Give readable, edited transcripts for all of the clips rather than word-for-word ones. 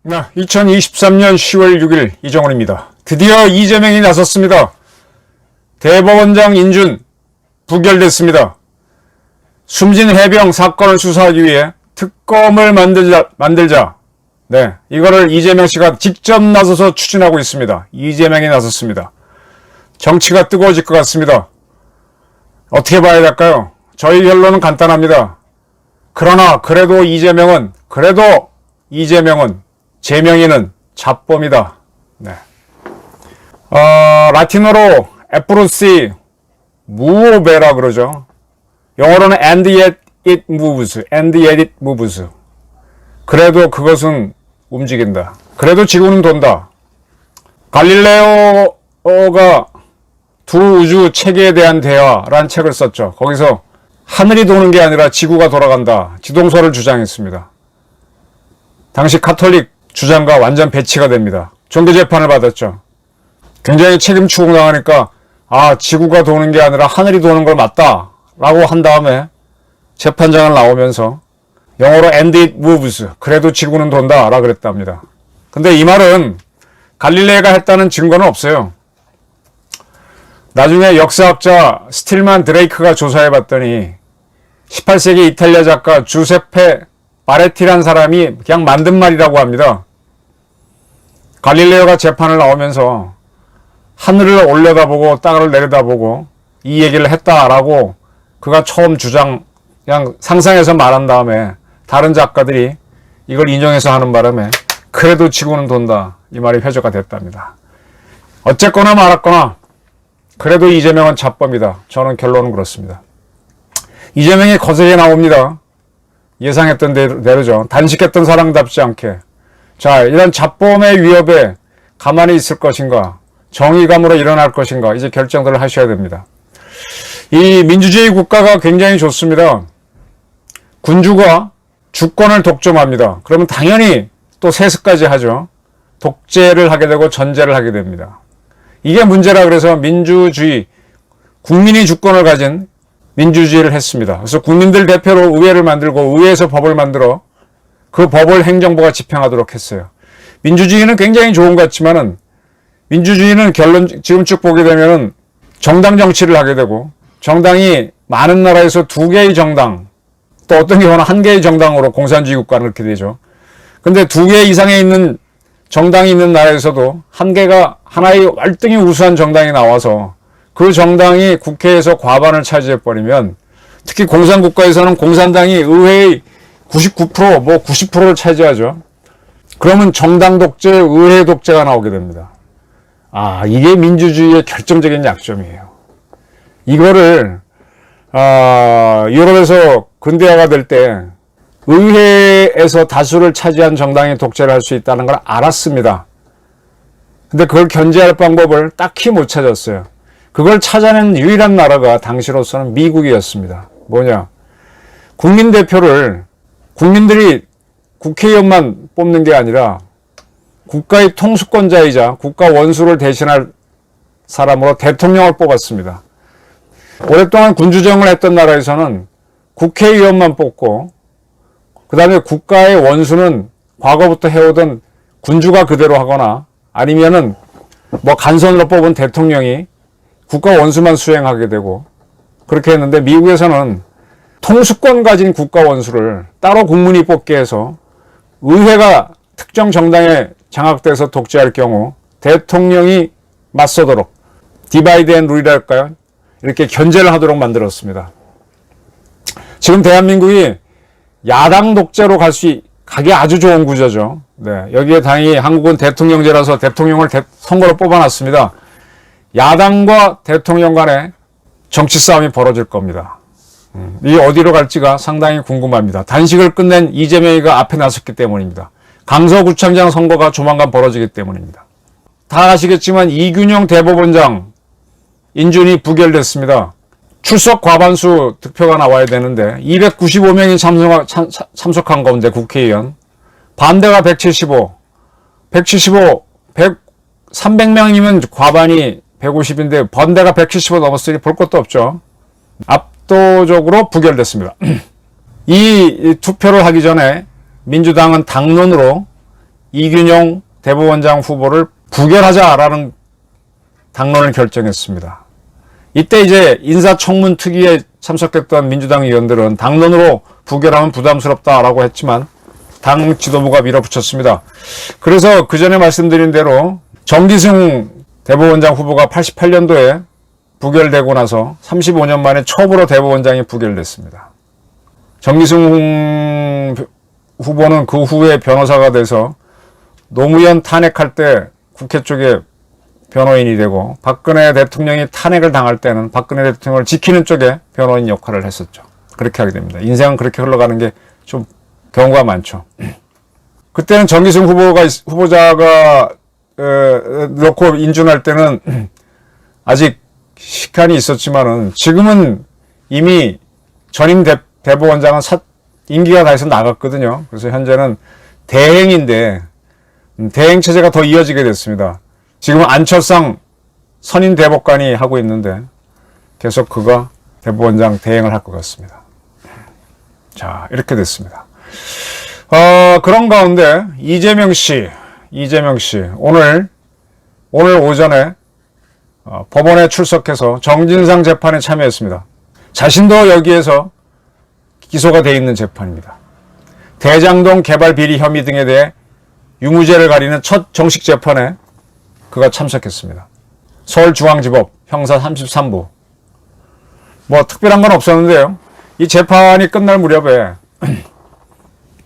네, 2023년 10월 6일 이정훈입니다. 드디어 이재명이 나섰습니다. 대법원장 인준 부결됐습니다. 숨진 해병 사건을 수사하기 위해 특검을 만들자. 네, 이거를 이재명 씨가 직접 나서서 추진하고 있습니다. 이재명이 나섰습니다. 정치가 뜨거워질 것 같습니다. 어떻게 봐야 될까요? 저희 결론은 간단합니다. 그러나 그래도 이재명은 제명이는 잡범이다. 네. 라틴어로 에프로시 무오베라 그러죠. 영어로는 and yet it moves. 그래도 그것은 움직인다. 그래도 지구는 돈다. 갈릴레오가 두 우주 체계에 대한 대화라는 책을 썼죠. 거기서 하늘이 도는 게 아니라 지구가 돌아간다. 지동설을 주장했습니다. 당시 카톨릭 주장과 완전 배치가 됩니다. 종교재판을 받았죠. 굉장히 책임 추궁당하니까 지구가 도는 게 아니라 하늘이 도는 걸 맞다 라고 한 다음에 재판장을 나오면서 영어로 and it moves, 그래도 지구는 돈다 라고 그랬답니다. 근데 이 말은 갈릴레이가 했다는 증거는 없어요. 나중에 역사학자 스틸만 드레이크가 조사해 봤더니 18세기 이탈리아 작가 주세페 바레티란 사람이 그냥 만든 말이라고 합니다. 갈릴레오가 재판을 나오면서 하늘을 올려다보고 땅을 내려다보고 이 얘기를 했다라고 그가 처음 그냥 상상해서 말한 다음에 다른 작가들이 이걸 인용해서 하는 바람에 그래도 지구는 돈다, 이 말이 회자가 됐답니다. 어쨌거나 말았거나 그래도 이재명은 잡범이다. 저는 결론은 그렇습니다. 이재명이 거세게 나옵니다. 예상했던 대로죠. 단식했던 사람답지 않게. 자, 이런 잡범의 위협에 가만히 있을 것인가, 정의감으로 일어날 것인가, 이제 결정들을 하셔야 됩니다. 이 민주주의 국가가 굉장히 좋습니다. 군주가 주권을 독점합니다. 그러면 당연히 또 세습까지 하죠. 독재를 하게 되고 전제를 하게 됩니다. 이게 문제라 그래서 민주주의, 국민이 주권을 가진 민주주의를 했습니다. 그래서 국민들 대표로 의회를 만들고 의회에서 법을 만들어 그 법을 행정부가 집행하도록 했어요. 민주주의는 굉장히 좋은 것 같지만은 민주주의는 지금 쭉 보게 되면은 정당 정치를 하게 되고, 정당이 많은 나라에서 두 개의 정당, 또 어떤 경우는 한 개의 정당으로 공산주의 국가는 그렇게 되죠. 근데 두 개 이상에 있는 정당이 있는 나라에서도 하나의 월등히 우수한 정당이 나와서 그 정당이 국회에서 과반을 차지해버리면, 특히 공산국가에서는 공산당이 의회의 99%, 90%를 차지하죠. 그러면 정당 독재, 의회 독재가 나오게 됩니다. 이게 민주주의의 결정적인 약점이에요. 이거를 유럽에서 근대화가 될 때 의회에서 다수를 차지한 정당이 독재를 할 수 있다는 걸 알았습니다. 근데 그걸 견제할 방법을 딱히 못 찾았어요. 그걸 찾아낸 유일한 나라가 당시로서는 미국이었습니다. 뭐냐? 국민들이 국회의원만 뽑는 게 아니라 국가의 통수권자이자 국가 원수를 대신할 사람으로 대통령을 뽑았습니다. 오랫동안 군주정을 했던 나라에서는 국회의원만 뽑고, 그 다음에 국가의 원수는 과거부터 해오던 군주가 그대로 하거나 아니면은 간선으로 뽑은 대통령이 국가 원수만 수행하게 되고, 그렇게 했는데 미국에서는 통수권 가진 국가 원수를 따로 국민이 뽑게 해서 의회가 특정 정당에 장악돼서 독재할 경우 대통령이 맞서도록, 디바이드 앤 룰이랄까요? 이렇게 견제를 하도록 만들었습니다. 지금 대한민국이 야당 독재로 가기 아주 좋은 구조죠. 네, 여기에 당연히 한국은 대통령제라서 대통령을 선거로 뽑아놨습니다. 야당과 대통령 간에 정치 싸움이 벌어질 겁니다. 이 어디로 갈지가 상당히 궁금합니다. 단식을 끝낸 이재명이가 앞에 나섰기 때문입니다. 강서구청장 선거가 조만간 벌어지기 때문입니다. 다 아시겠지만 이균영 대법원장 인준이 부결됐습니다. 출석 과반수 득표가 나와야 되는데 295명이 참석한 가운데 국회의원, 반대가 300명이면 과반이 150인데 번대가 170을 넘었으니 볼 것도 없죠. 압도적으로 부결됐습니다. 이 투표를 하기 전에 민주당은 당론으로 이균용 대법원장 후보를 부결하자라는 당론을 결정했습니다. 이때 이제 인사청문특위에 참석했던 민주당 의원들은 당론으로 부결하면 부담스럽다라고 했지만 당 지도부가 밀어붙였습니다. 그래서 그 전에 말씀드린 대로 정기승 대법원장 후보가 88년도에 부결되고 나서 35년 만에 처음으로 대법원장이 부결됐습니다. 정기승 후보는 그 후에 변호사가 돼서 노무현 탄핵할 때 국회 쪽에 변호인이 되고 박근혜 대통령이 탄핵을 당할 때는 박근혜 대통령을 지키는 쪽에 변호인 역할을 했었죠. 그렇게 하게 됩니다. 인생은 그렇게 흘러가는 게 좀 경우가 많죠. 그때는 정기승 후보자가 놓고 인준할 때는 아직 시간이 있었지만은 지금은 이미 전임 대법원장은 임기가 다 해서 나갔거든요. 그래서 현재는 대행인데 대행 체제가 더 이어지게 됐습니다. 지금은 안철상 선임 대법관이 하고 있는데 계속 그가 대법원장 대행을 할 것 같습니다. 자, 이렇게 됐습니다. 그런 가운데 이재명 씨 오늘 오전에 법원에 출석해서 정진상 재판에 참여했습니다. 자신도 여기에서 기소가 돼 있는 재판입니다. 대장동 개발 비리 혐의 등에 대해 유무죄를 가리는 첫 정식 재판에 그가 참석했습니다. 서울중앙지법 형사 33부. 뭐 특별한 건 없었는데요. 이 재판이 끝날 무렵에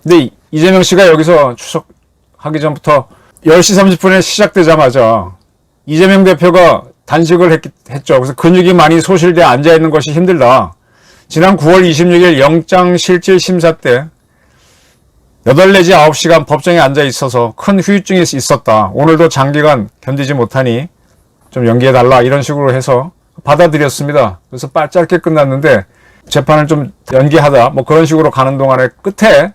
근데 이재명 씨가 여기서 출석하기 전부터 10시 30분에 시작되자마자 이재명 대표가 단식을 했죠. 그래서 근육이 많이 소실돼 앉아있는 것이 힘들다. 지난 9월 26일 영장실질심사 때 8 내지 9시간 법정에 앉아 있어서 큰 후유증이 있었다. 오늘도 장기간 견디지 못하니 좀 연기해달라. 이런 식으로 해서 받아들였습니다. 그래서 짧게 끝났는데 재판을 좀 연기하다. 뭐 그런 식으로 가는 동안에 끝에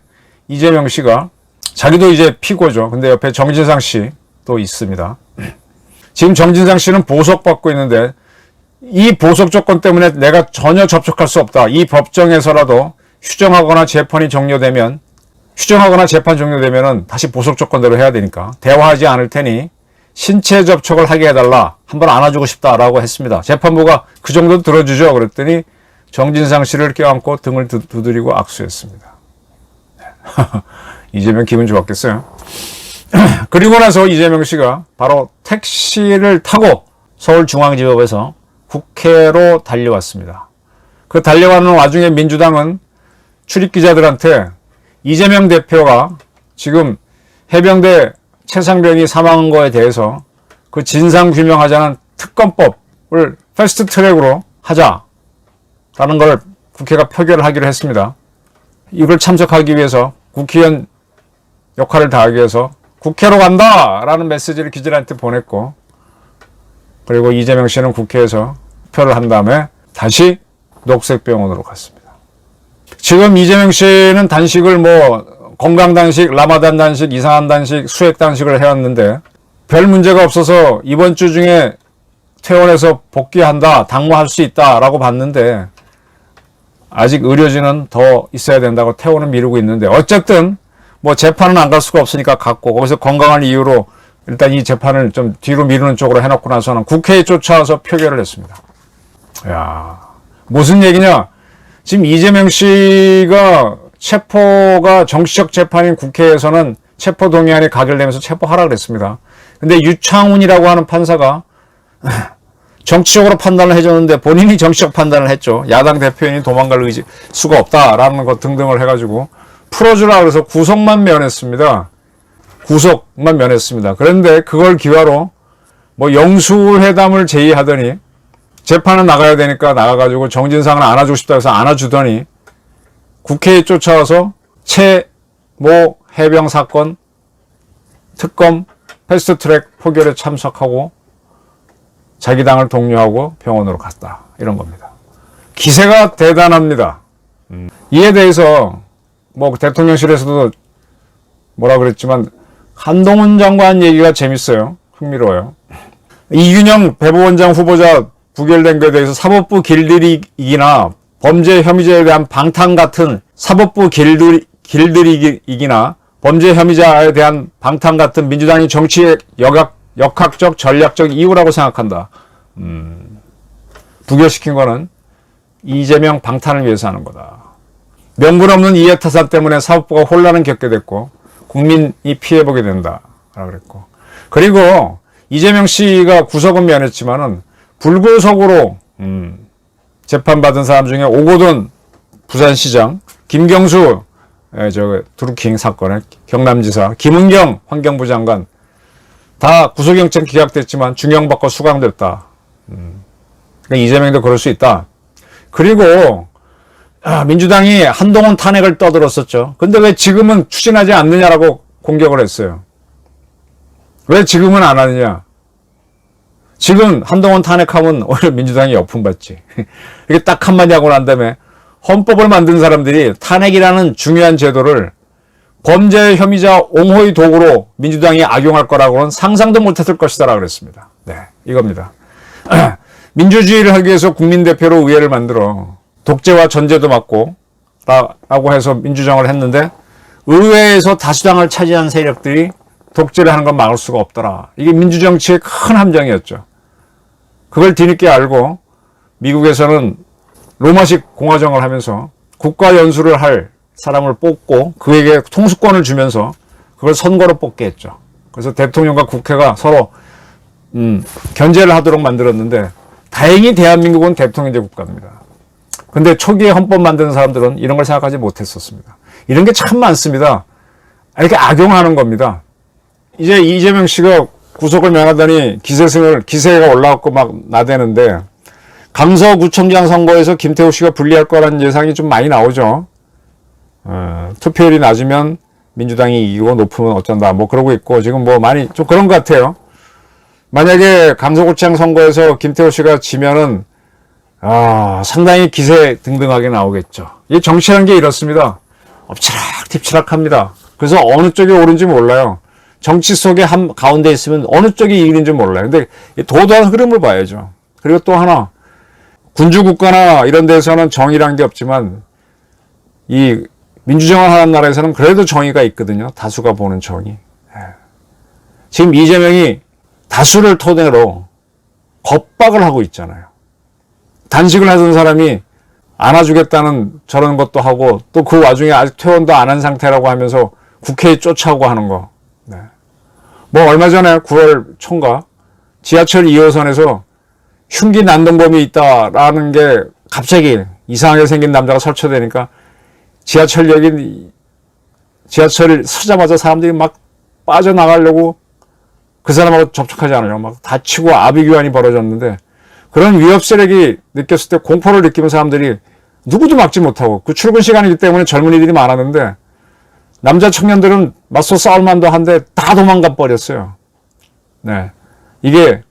이재명 씨가 자기도 이제 피고죠. 근데 옆에 정진상 씨도 있습니다. 지금 정진상 씨는 보석받고 있는데 이 보석 조건 때문에 내가 전혀 접촉할 수 없다. 이 법정에서라도 휴정하거나 재판 종료되면은 다시 보석 조건대로 해야 되니까 대화하지 않을 테니 신체 접촉을 하게 해달라. 한번 안아주고 싶다라고 했습니다. 재판부가 그 정도 들어주죠. 그랬더니 정진상 씨를 껴안고 등을 두드리고 악수했습니다. 이재명 기분 좋았겠어요. 그리고 나서 이재명 씨가 바로 택시를 타고 서울중앙지법에서 국회로 달려왔습니다. 그 달려가는 와중에 민주당은 출입기자들한테 이재명 대표가 지금 해병대 최상병이 사망한 거에 대해서 그 진상규명하자는 특검법을 패스트트랙으로 하자라는 걸 국회가 표결을 하기로 했습니다. 이걸 참석하기 위해서 국회의원 역할을 다하기 위해서 국회로 간다라는 메시지를 기자들한테 보냈고 그리고 이재명 씨는 국회에서 투표를 한 다음에 다시 녹색병원으로 갔습니다. 지금 이재명 씨는 단식을 건강단식, 라마단 단식, 이상한 단식, 수액 단식을 해왔는데 별 문제가 없어서 이번 주 중에 퇴원해서 복귀한다, 당무할 수 있다라고 봤는데 아직 의료진은 더 있어야 된다고 퇴원을 미루고 있는데 어쨌든 재판은 안 갈 수가 없으니까 갔고 거기서 건강한 이유로 일단 이 재판을 좀 뒤로 미루는 쪽으로 해놓고 나서는 국회에 쫓아와서 표결을 했습니다. 야, 무슨 얘기냐? 지금 이재명 씨가 체포가 정치적 재판인 국회에서는 체포동의안이 가결되면서 체포하라 그랬습니다. 근데 유창훈이라고 하는 판사가 정치적으로 판단을 해줬는데 본인이 정치적 판단을 했죠. 야당 대표인이 도망갈 수가 없다라는 것 등등을 해가지고 풀어주라 그래서 구속만 면했습니다. 그런데 그걸 기화로 영수회담을 제의하더니 재판은 나가야 되니까 나가가지고 정진상을 안아주고 싶다 해서 안아주더니 국회에 쫓아와서 최모 해병 사건 특검 패스트트랙 포결에 참석하고 자기 당을 독려하고 병원으로 갔다. 이런 겁니다. 기세가 대단합니다. 이에 대해서 대통령실에서도 뭐라 그랬지만 한동훈 장관 얘기가 재밌어요. 흥미로워요. 이균영 배부원장 후보자 부결된 것에 대해서 사법부 길들이기나 범죄 혐의자에 대한 방탄 같은 사법부 길들이기나 범죄 혐의자에 대한 방탄 같은 민주당이 정치의 역학적 전략적 이유라고 생각한다. 부결시킨 거는 이재명 방탄을 위해서 하는 거다. 명분 없는 이해타산 때문에 사법부가 혼란을 겪게 됐고 국민이 피해보게 된다. 라고 그랬고. 그리고 이재명 씨가 구속은 면했지만은 불구속으로 재판받은 사람 중에 오고돈 부산시장, 김경수 드루킹 사건의 경남지사, 김은경 환경부 장관 다 구속영장 기각됐지만 중형받고 수감됐다. 그러니까 이재명도 그럴 수 있다. 그리고 민주당이 한동훈 탄핵을 떠들었었죠. 근데 왜 지금은 추진하지 않느냐라고 공격을 했어요. 왜 지금은 안 하느냐. 지금 한동훈 탄핵하면 오히려 민주당이 역풍받지. 이렇게 딱 한마디 하고 난 다음에 헌법을 만든 사람들이 탄핵이라는 중요한 제도를 범죄 혐의자 옹호의 도구로 민주당이 악용할 거라고는 상상도 못했을 것이다 그랬습니다. 네, 이겁니다. 민주주의를 하기 위해서 국민대표로 의회를 만들어 독재와 전제도 막고 라고 해서 민주정을 했는데 의회에서 다수당을 차지한 세력들이 독재를 하는 건 막을 수가 없더라. 이게 민주정치의 큰 함정이었죠. 그걸 뒤늦게 알고 미국에서는 로마식 공화정을 하면서 국가 연수를 할 사람을 뽑고 그에게 통수권을 주면서 그걸 선거로 뽑게 했죠. 그래서 대통령과 국회가 서로 견제를 하도록 만들었는데 다행히 대한민국은 대통령제 국가입니다. 근데 초기에 헌법 만드는 사람들은 이런 걸 생각하지 못했었습니다. 이런 게 참 많습니다. 이렇게 악용하는 겁니다. 이제 이재명 씨가 구속을 면하더니 기세가 올라왔고 막 나대는데 강서구청장 선거에서 김태우 씨가 불리할 거라는 예상이 좀 많이 나오죠. 투표율이 낮으면 민주당이 이기고 높으면 어쩐다 뭐 그러고 있고 지금 뭐 많이 좀 그런 것 같아요. 만약에 강서구청 선거에서 김태우 씨가 지면은 상당히 기세 등등하게 나오겠죠. 이 정치라는 게 이렇습니다. 엎치락 뒤치락합니다. 그래서 어느 쪽이 옳은지 몰라요. 정치 속에 가운데 있으면 어느 쪽이 이기는지 몰라요. 근데 도도한 흐름을 봐야죠. 그리고 또 하나 군주국가나 이런 데서는 정의란 게 없지만 이 민주정을 하는 나라에서는 그래도 정의가 있거든요. 다수가 보는 정의. 지금 이재명이 다수를 토대로 겁박을 하고 있잖아요. 단식을 하던 사람이 안아주겠다는 저런 것도 하고 또 그 와중에 아직 퇴원도 안 한 상태라고 하면서 국회에 쫓아오고 하는 거. 네. 뭐 얼마 전에 9월 초인가 지하철 2호선에서 흉기 난동범이 있다라는 게 갑자기 이상하게 생긴 남자가 설치되니까 지하철을 서자마자 사람들이 막 빠져나가려고 그 사람하고 접촉하지 않으려고 막 다치고 아비규환이 벌어졌는데 그런 위협 세력이 느꼈을 때 공포를 느끼는 사람들이 누구도 막지 못하고 그 출근 시간이기 때문에 젊은이들이 많았는데 남자 청년들은 맞서 싸울 만도 한데 다 도망가 버렸어요. 네. 이게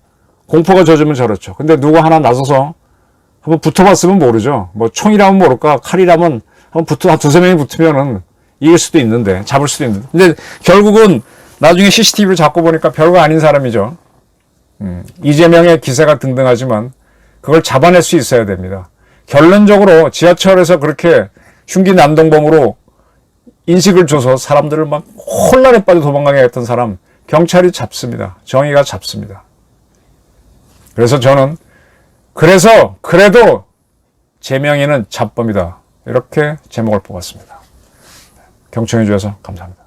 공포가 젖으면 저렇죠. 근데 누구 하나 나서서 한번 붙어봤으면 모르죠. 뭐 총이라면 모를까 칼이라면 한번 한 두세 명이 붙으면은 이길 수도 있는데 잡을 수도 있는데 근데 결국은 나중에 CCTV를 잡고 보니까 별거 아닌 사람이죠. 이재명의 기세가 등등하지만 그걸 잡아낼 수 있어야 됩니다. 결론적으로 지하철에서 그렇게 흉기 난동범으로 인식을 줘서 사람들을 막 혼란에 빠져 도망가게 했던 사람 경찰이 잡습니다. 정의가 잡습니다. 그래서 저는 그래도 제명의는 잡범이다. 이렇게 제목을 뽑았습니다. 경청해 주셔서 감사합니다.